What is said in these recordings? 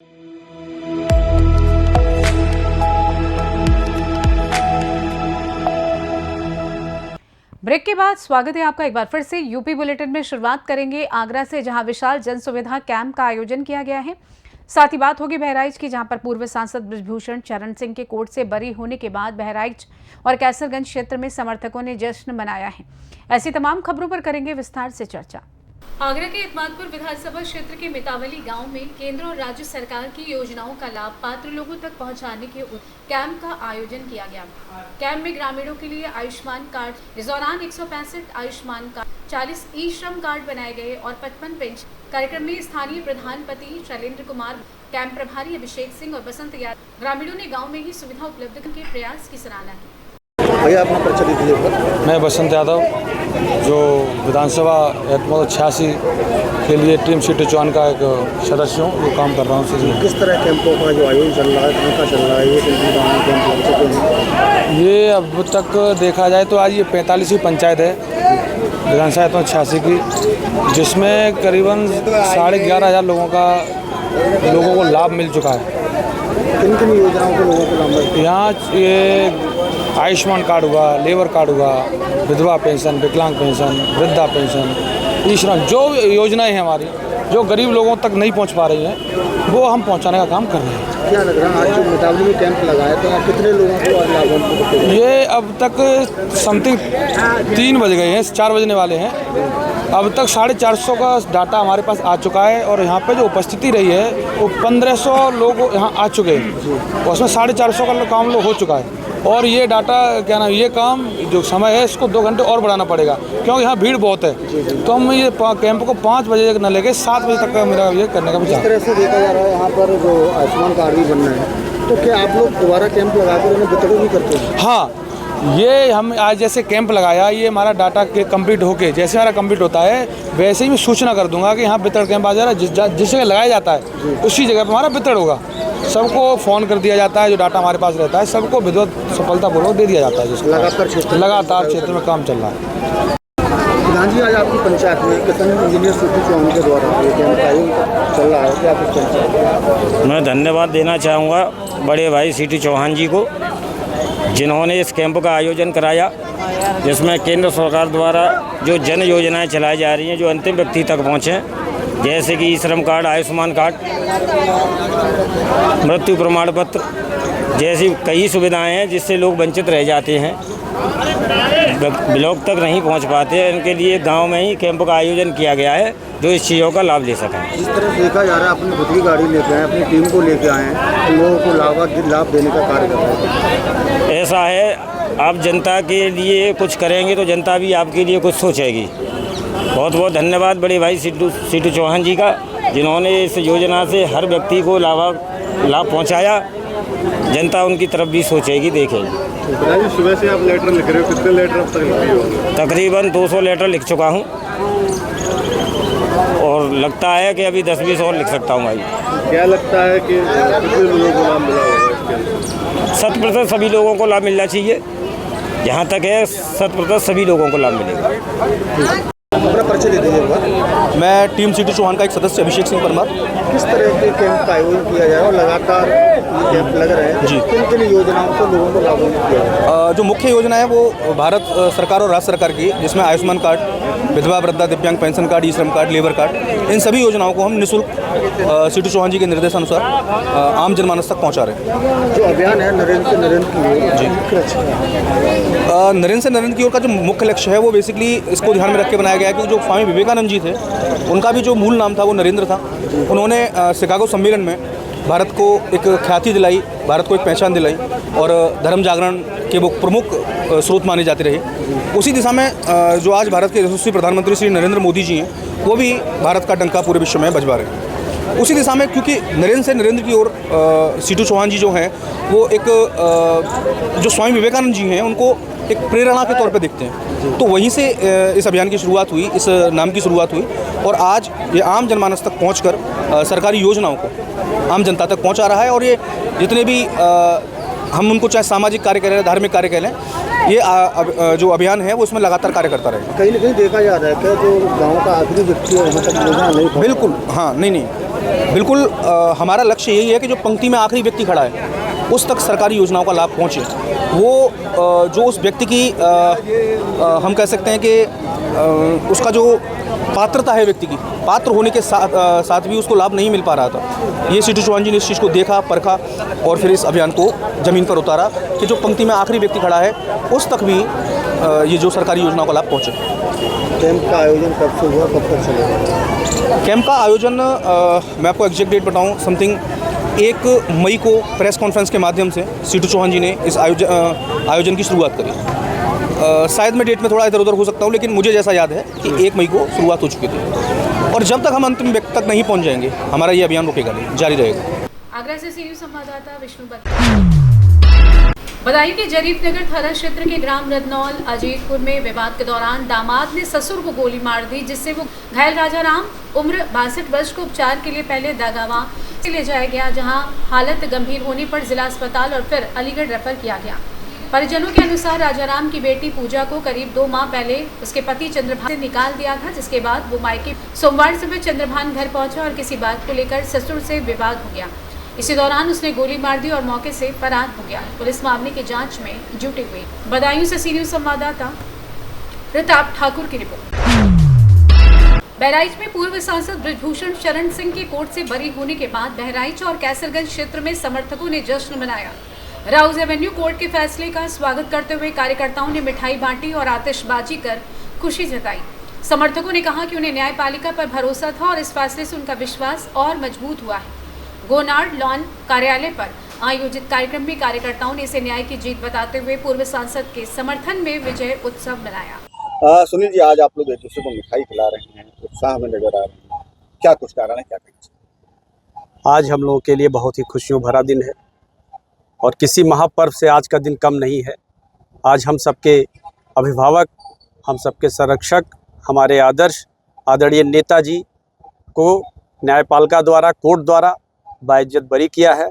Break के बाद स्वागत है आपका एक बार फिर से। यूपी बुलेटिन में शुरुआत करेंगे आगरा से, जहां विशाल जन सुविधा कैंप का आयोजन किया गया है। साथ ही बात होगी बहराइच की, जहां पर पूर्व सांसद बृजभूषण चरण सिंह के कोर्ट से बरी होने के बाद बहराइच और कैसरगंज क्षेत्र में समर्थकों ने जश्न मनाया है। ऐसी तमाम खबरों पर करेंगे विस्तार से चर्चा। आगरा के इतमादपुर विधानसभा क्षेत्र के मितावली गांव में केंद्र और राज्य सरकार की योजनाओं का लाभ पात्र लोगों तक पहुंचाने के कैंप का आयोजन किया गया। कैंप में ग्रामीणों के लिए आयुष्मान कार्ड, इस दौरान 165 आयुष्मान कार्ड, 40 ई श्रम कार्ड बनाए गए और 55 पेंशन। कार्यक्रम में स्थानीय प्रधानपति शैलेंद्र कुमार, कैंप प्रभारी अभिषेक सिंह और बसंत यादव, ग्रामीणों ने गाँव में ही सुविधा उपलब्ध करने के प्रयास की सराहना की। भैया अपना परिचय दीजिए। मैं बसंत यादव, जो विधानसभा एक्ट 86 के लिए टीम सीटी चौहान का एक सदस्य हूँ, जो काम कर रहा हूँ। किस तरह कैंपों का जो आयोजन चल रहा है, कहाँ का चल रहा है, ये कैंप लग चुके हैं? ये अब तक देखा जाए तो आज ये 45वीं पंचायत है विधानसभा एक्ट 86 की, जिसमें करीबन 11,500 लोगों को लाभ मिल चुका है। किन किन योजनाओं को लोगों को लाभ मिल? यहाँ ये आयुष्मान कार्ड हुआ, लेबर कार्ड हुआ, विधवा पेंशन, विकलांग पेंशन, वृद्धा पेंशन, ई श्रम, जो योजनाएं हैं हमारी जो गरीब लोगों तक नहीं पहुंच पा रही हैं, वो हम पहुंचाने का काम कर रहे हैं। क्या लग रहा है आज जो मितावली में कैंप लगाया तो यहाँ कितने लोगों को लाभ मिल? ये अब तक समथिंग 3 बज गए हैं, 4 बजने वाले हैं। अब तक 450 का डाटा हमारे पास आ चुका है और यहाँ पे जो उपस्थिति रही है वो 1500 लोग यहाँ आ चुके हैं। उसमें 450 का काम हो चुका है और ये डाटा क्या नाम, ये काम जो समय है इसको 2 घंटे और बढ़ाना पड़ेगा, क्योंकि यहाँ भीड़ बहुत है। तो हम ये कैंप को 5 बजे न लेके 7 बजे तक का मेरा ये करने का विचार। इस तरह से देखा जा रहा है यहाँ पर जो आयुष्मान कार्ड भी बनना है, तो क्या आप लोग दोबारा कैंप लगाकर उन्हें वितरण भी करते हैं? हाँ, ये हम आज जैसे कैंप लगाया, ये हमारा डाटा के कंप्लीट होके जैसे हमारा कंप्लीट होता है वैसे ही मैं सूचना कर दूंगा कि यहाँ वितरण कैंप आ जा रहा है। जिस जगह लगाया जाता है उसी जगह पर हमारा वितरण होगा। सबको फ़ोन कर दिया जाता है, जो डाटा हमारे पास रहता है सबको विधिवत सफलतापूर्वक दे दिया जाता है। जिसको लगातार क्षेत्र में काम चल रहा है। प्रधान जी, आज आपकी पंचायत में किसान इंजीनियर सीटी चौहान के द्वारा ये कैंप आयोजन चल रहा है, क्या कुछ चल रहा है? मैं धन्यवाद देना चाहूँगा बड़े भाई सीटी चौहान जी को, जिन्होंने इस कैंप का आयोजन कराया, जिसमें केंद्र सरकार द्वारा जो जन योजनाएं चलाई जा रही हैं जो अंतिम व्यक्ति तक पहुँचें, जैसे कि ई श्रम कार्ड, आयुष्मान कार्ड, मृत्यु प्रमाण पत्र जैसी कई सुविधाएं हैं जिससे लोग वंचित रह जाते हैं, ब्लॉक तक नहीं पहुंच पाते हैं। उनके लिए गांव में ही कैंप का आयोजन किया गया है जो इस चीज़ों का लाभ ले सकें। जिस तरह से देखा जा रहा है, अपनी खुद की गाड़ी लेके आए, अपनी टीम को लेके आए हैं, लोगों को लाभ देने का कार्य कर रहे हैं। ऐसा है, आप जनता के लिए कुछ करेंगे तो जनता भी आपके लिए कुछ सोचेगी। बहुत बहुत धन्यवाद बड़े भाई सीटू चौहान जी का, जिन्होंने इस योजना से हर व्यक्ति को लाभ पहुंचाया। जनता उनकी तरफ भी सोचेगी, देखेगी। सुबह से आप लेटर लिख रहे हो, कितने लेटर अब तक लिखे हो? तकरीबन 200 लेटर लिख चुका हूं और लगता है कि अभी 10-20 और लिख सकता हूं भाई। क्या लगता है कि कितने लोगों को लाभ मिला होगा? 100% सभी लोगों को लाभ मिलना चाहिए। जहाँ तक है 100% सभी लोगों को लाभ मिलेगा। अपना परिचय दे दीजिए। मैं टीम सीटी चौहान का एक सदस्य अभिषेक सिंह परमार। किस तरह के कैंप का आयोजन किया जाए और लगातार ये कैंप लग रहे हैं जी, किन किन योजनाओं से लोगों को लाभ किया जाए? जो मुख्य योजना है वो भारत सरकार और राज्य सरकार की, जिसमें आयुष्मान कार्ड, विधवा वृद्धा दिव्यांग पेंशन कार्ड, ई श्रम कार्ड, लेबर कार्ड, इन सभी योजनाओं को हम निःशुल्क सीटी चौहान जी के निर्देशानुसार आम जनमानस तक पहुँचा रहे हैं। जो अभियान है नरेंद्र से नरेंद्र की ओर जी, नरेंद्र से नरेंद्र की ओर का जो मुख्य लक्ष्य है वो बेसिकली इसको ध्यान में रख के बनाया गया है कि जो स्वामी विवेकानंद जी थे उनका भी जो मूल नाम था वो नरेंद्र था। उन्होंने शिकागो सम्मेलन में भारत को एक ख्याति दिलाई, भारत को एक पहचान दिलाई और धर्म जागरण के वो प्रमुख स्रोत माने जाते रहे। उसी दिशा में जो आज भारत के यशस्वी प्रधानमंत्री श्री नरेंद्र मोदी जी हैं वो भी भारत का डंका पूरे विश्व में बजवा रहे हैं। उसी दिशा में क्योंकि नरेंद्र से नरेंद्र की ओर सीटू चौहान जी जो हैं वो एक जो स्वामी विवेकानंद जी हैं उनको एक प्रेरणा के तौर पे देखते हैं, तो वहीं से इस अभियान की शुरुआत हुई, इस नाम की शुरुआत हुई और आज ये आम जनमानस तक पहुंचकर सरकारी योजनाओं को आम जनता तक पहुंचा रहा है। और ये जितने भी हम उनको चाहे सामाजिक कार्य करें, धार्मिक कार्य करें, ये जो अभियान है वो उसमें लगातार कार्य करता रहेगा। कहीं ना कहीं देखा जा रहा है कि जो गाँव का आखिरी व्यक्ति है वहाँ तक योजना नहीं पहुँच। बिल्कुल, हाँ, नहीं, बिल्कुल हमारा लक्ष्य यही है कि जो पंक्ति में आखिरी व्यक्ति खड़ा है उस तक सरकारी योजनाओं का लाभ पहुँचे। वो जो उस व्यक्ति की हम कह सकते हैं कि उसका जो पात्रता है, व्यक्ति की पात्र होने के साथ भी उसको लाभ नहीं मिल पा रहा था। ये सीटू चौहान जी ने इस चीज़ को देखा, परखा और फिर इस अभियान को ज़मीन पर उतारा कि जो पंक्ति में आखिरी व्यक्ति खड़ा है उस तक भी ये जो सरकारी योजनाओं का लाभ पहुँचे। कैंप का आयोजन कब से हुआ, कब तक चलेगा? कैंप का आयोजन मैं आपको एग्जैक्ट डेट बताऊं, समथिंग 1 मई को प्रेस कॉन्फ्रेंस के माध्यम से सीटू चौहान जी ने इस आयोजन की शुरुआत करी। शायद मैं डेट में थोड़ा इधर उधर हो सकता हूं, लेकिन मुझे जैसा याद है कि 1 मई को शुरुआत हो चुकी थी और जब तक हम अंतिम व्यक्ति तक नहीं पहुंच जाएंगे हमारा ये अभियान रुकेगा नहीं, जारी रहेगा। आगरा से सीनियर संवाददाता विष्णु बदायूं के जरीफ नगर थाना क्षेत्र के ग्राम रदनौल अजीतपुर में विवाद के दौरान दामाद ने ससुर को गोली मार दी, जिससे वो घायल राजा राम उम्र 62 वर्ष को उपचार के लिए पहले दागावा ले जाया गया, जहां हालत गंभीर होने पर जिला अस्पताल और फिर अलीगढ़ रेफर किया गया। परिजनों के अनुसार राजाराम की बेटी पूजा को करीब 2 माह पहले उसके पति चंद्रभान से निकाल दिया था, जिसके बाद वो मायके सोमवार सुबह चंद्रभान घर पहुंचा और किसी बात को लेकर ससुर से विवाद हो गया। इसी दौरान उसने गोली मार दी और मौके से फरार हो गया। पुलिस मामले की जांच में जुटी हुई। बदायूं से सीनियर संवाददाता प्रताप ठाकुर की रिपोर्ट। बहराइच में पूर्व सांसद बृजभूषण शरण सिंह के कोर्ट से बरी होने के बाद बहराइच और कैसरगंज क्षेत्र में समर्थकों ने जश्न मनाया। राउज एवेन्यू कोर्ट के फैसले का स्वागत करते हुए कार्यकर्ताओं ने मिठाई बांटी और आतिशबाजी कर खुशी जताई। समर्थकों ने कहा कि उन्हें न्यायपालिका पर भरोसा था और इस फैसले से उनका विश्वास और मजबूत हुआ है। गोनार्ड लॉन कार्यालय पर आयोजित कार्यक्रम में कार्यकर्ताओं ने इसे न्याय की जीत बताते हुए पूर्व सांसद के समर्थन में विजय उत्सव मनाया। सुनील जी, आज आप लोग एक दूसरे को मिठाई खिला रहे हैं, उत्साह में नजर आ रहे हैं, क्या कुछ कारण है, क्या कहना? आज हम लोगों के लिए बहुत ही खुशियों भरा दिन है और किसी महापर्व से आज का दिन कम नहीं है। आज हम सबके अभिभावक, हम सबके संरक्षक, हमारे आदर्श आदरणीय नेताजी को न्यायपालिका द्वारा, कोर्ट द्वारा बाइज्जत बरी किया है।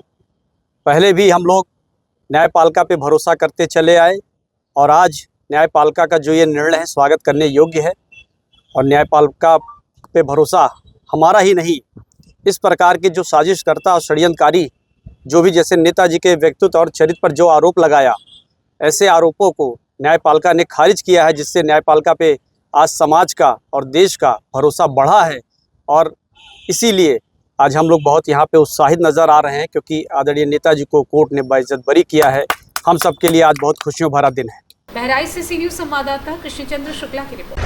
पहले भी हम लोग न्यायपालिका पे भरोसा करते चले आए और आज न्यायपालिका का जो ये निर्णय है स्वागत करने योग्य है। और न्यायपालिका पे भरोसा हमारा ही नहीं, इस प्रकार के जो साजिशकर्ता और षड्यंत्रकारी जो भी जैसे नेताजी के व्यक्तित्व और चरित्र पर जो आरोप लगाया, ऐसे आरोपों को न्यायपालिका ने खारिज किया है, जिससे न्यायपालिका पे आज समाज का और देश का भरोसा बढ़ा है। और इसीलिए आज हम लोग बहुत यहाँ पे उत्साहित नज़र आ रहे हैं, क्योंकि आदरणीय नेताजी को कोर्ट ने बाइज्जत बरी किया है। हम सब के लिए आज बहुत खुशियों भरा दिन है। बहराइच से सीनियर संवाददाता कृष्णचंद्र शुक्ला की रिपोर्ट।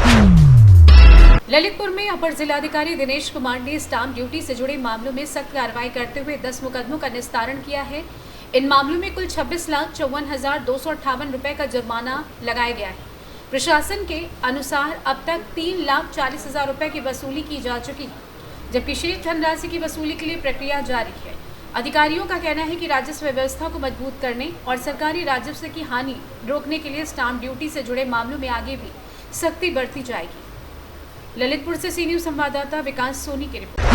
ललितपुर में अपर जिलाधिकारी दिनेश कुमार ने स्टाम्प ड्यूटी से जुड़े मामलों में सख्त कार्रवाई करते हुए 10 मुकदमों का निस्तारण किया है। इन मामलों में कुल 26,54,258 रुपए का जुर्माना लगाया गया है। प्रशासन के अनुसार अब तक 3,40,000 रुपए की वसूली की जा चुकी है, जबकि शेष धनराशि की वसूली के लिए प्रक्रिया जारी है। अधिकारियों का कहना है कि राजस्व व्यवस्था को मजबूत करने और सरकारी राजस्व की हानि रोकने के लिए स्टाम्प ड्यूटी से जुड़े मामलों में आगे भी सख्ती बरती जाएगी। ललितपुर से सीनियर संवाददाता विकास सोनी की रिपोर्ट।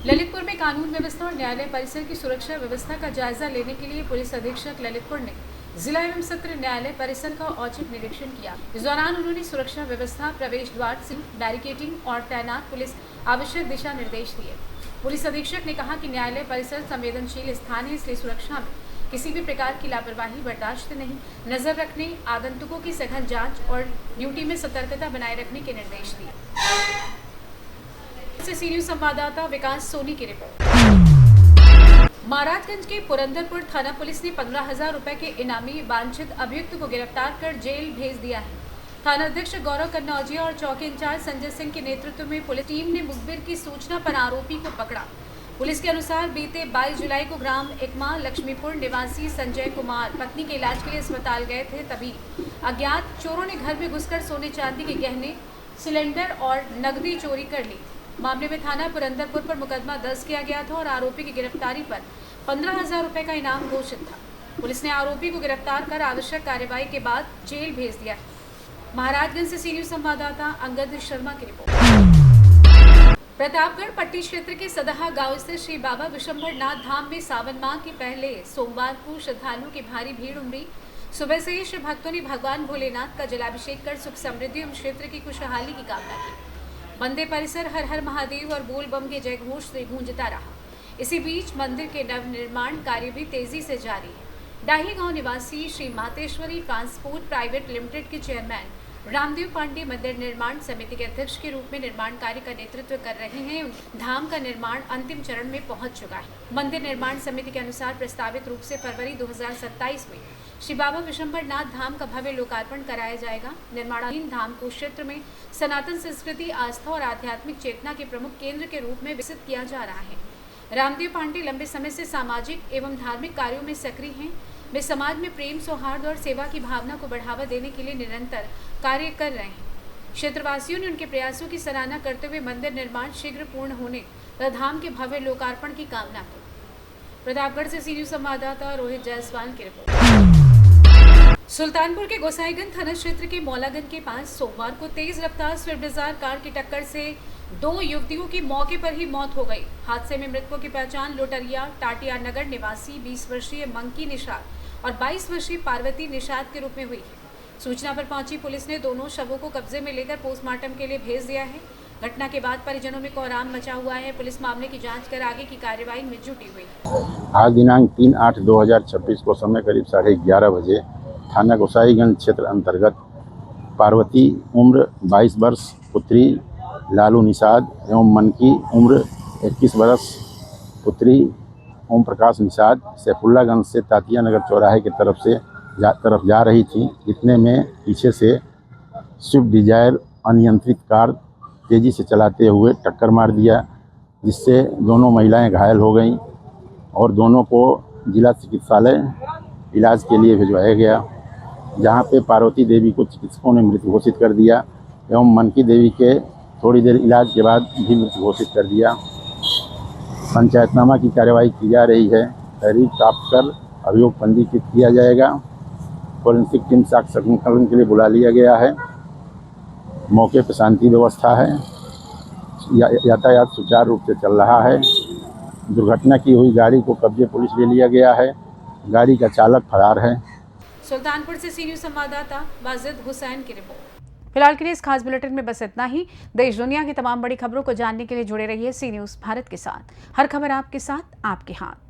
ललितपुर में कानून व्यवस्था और न्यायालय परिसर की सुरक्षा व्यवस्था का जायजा लेने के लिए पुलिस अधीक्षक ललितपुर ने जिला एवं सत्र न्यायालय परिसर का औचक निरीक्षण किया। इस दौरान उन्होंने सुरक्षा व्यवस्था, प्रवेश द्वार, बैरिकेडिंग और तैनात पुलिस आवश्यक दिशा निर्देश दिए। पुलिस अधीक्षक ने कहा कि न्यायालय परिसर संवेदनशील स्थान है, इसलिए सुरक्षा में किसी भी प्रकार की लापरवाही बर्दाश्त नहीं। नजर रखने, आगंतुकों की सघन जांच और ड्यूटी में सतर्कता बनाए रखने के निर्देश दिए। सीनियर संवाददाता विकास सोनी की रिपोर्ट। महाराजगंज के पुरंदरपुर थाना पुलिस ने 15,000 रुपए के इनामी वांछित अभियुक्त को गिरफ्तार कर जेल भेज दिया है। थाना अध्यक्ष गौरव कन्नौजिया और चौकी इंचार्ज संजय सिंह के नेतृत्व में पुलिस टीम ने मुखबिर की सूचना पर आरोपी को पकड़ा। पुलिस के अनुसार बीते 22 जुलाई को ग्राम एकमा लक्ष्मीपुर निवासी संजय कुमार पत्नी के इलाज के लिए अस्पताल गए थे, तभी अज्ञात चोरों ने घर में घुसकर सोने चांदी के गहने, सिलेंडर और नकदी चोरी कर ली। मामले में थाना पुरंदरपुर पर मुकदमा दर्ज किया गया था और आरोपी की गिरफ्तारी पर 15,000 रुपए का इनाम घोषित था। पुलिस ने आरोपी को गिरफ्तार कर आवश्यक कार्रवाई के बाद जेल भेज दिया है। महाराजगंज से सीनियर संवाददाता अंगद शर्मा की रिपोर्ट। प्रतापगढ़ पट्टी क्षेत्र के सदहा गांव स्थित श्री बाबा विशंभरनाथ धाम में सावन माह के पहले सोमवार को श्रद्धालुओं की भारी भीड़ उमड़ी। सुबह से ही शिव भक्तों ने भगवान भोलेनाथ का जलाभिषेक कर सुख समृद्धि एवं क्षेत्र की खुशहाली की कामना की। मंदिर परिसर हर हर महादेव और बोल बम के जयघोष से गूंजता रहा। इसी बीच मंदिर के नव निर्माण कार्य भी तेजी से जारी है। डाही गांव निवासी Shri Mateshwari transport private limited के चेयरमैन रामदेव पांडे मंदिर निर्माण समिति के अध्यक्ष के रूप में निर्माण कार्य का नेतृत्व कर रहे हैं। धाम का निर्माण अंतिम चरण में पहुंच चुका है। मंदिर निर्माण समिति के अनुसार प्रस्तावित रूप से फरवरी 2027 में श्री बाबा विशंभरनाथ धाम का भव्य लोकार्पण कराया जाएगा। निर्माणाधीन धाम को क्षेत्र में सनातन संस्कृति, आस्था और आध्यात्मिक चेतना के प्रमुख केंद्र के रूप में विकसित किया जा रहा है। रामदेव पांडे लंबे समय से सामाजिक एवं धार्मिक कार्यों में सक्रिय हैं। वे समाज में प्रेम, सौहार्द और सेवा की भावना को बढ़ावा देने के लिए निरंतर कार्य कर रहे हैं। क्षेत्रवासियों ने उनके प्रयासों की सराहना करते हुए मंदिर निर्माण शीघ्र पूर्ण होने तथा धाम के भव्य लोकार्पण की कामना की। प्रतापगढ़ से सी न्यूज संवाददाता रोहित जायसवाल की रिपोर्ट। सुल्तानपुर के गोसाईगंज थाना क्षेत्र के मौलागंज के पास सोमवार को तेज रफ्तार स्विफ्ट डिजायर कार की टक्कर से 2 युवतियों की मौके पर ही मौत हो गई। हादसे में मृतकों की पहचान लोटरिया टाटिया नगर निवासी 20 वर्षीय मंकी निषाद और 22 वर्षीय पार्वती निषाद के रूप में हुई है। सूचना पर पहुंची पुलिस ने दोनों शवों को कब्जे में लेकर पोस्टमार्टम के लिए भेज दिया है। घटना के बाद परिजनों में कोहराम मचा हुआ है। पुलिस मामले की जांच कर आगे की कार्रवाई में जुटी हुई है। आज दिनांक 3/8/2026 को समय करीब 11:30 बजे थाना गोसाईगंज क्षेत्र अंतर्गत पार्वती उम्र 22 वर्ष पुत्री लालू निषाद एवं मनकी उम्र 21 वर्ष पुत्री ओम प्रकाश निषाद सैफुल्लागंज से तातिया नगर चौराहे की तरफ जा रही थी। इतने में पीछे से स्विफ्ट डिजायर अनियंत्रित कार तेज़ी से चलाते हुए टक्कर मार दिया, जिससे दोनों महिलाएं घायल हो गईं और दोनों को जिला चिकित्सालय इलाज के लिए भिजवाया गया, जहां पे पार्वती देवी को चिकित्सकों ने मृत घोषित कर दिया एवं मनकी देवी के थोड़ी देर इलाज के बाद भी मृत घोषित कर दिया। पंचायतनामा की कार्रवाई की जा रही है। तहरीर प्राप्त कर अभियोग पंजीकृत किया जाएगा। फॉरेंसिक टीम साक्ष्य संकलन के लिए बुला लिया गया है। मौके पर शांति व्यवस्था है। यातायात सुचारू रूप से चल रहा है। दुर्घटना की हुई गाड़ी को कब्जे पुलिस ले लिया गया है। गाड़ी का चालक फरार है। सुल्तानपुर से सी न्यूज संवाददाता वाजिद हुसैन की रिपोर्ट। फिलहाल के लिए इस खास बुलेटिन में बस इतना ही। देश दुनिया की तमाम बड़ी खबरों को जानने के लिए जुड़े रहिए सी न्यूज भारत के साथ। हर खबर आपके साथ, आपके हाथ।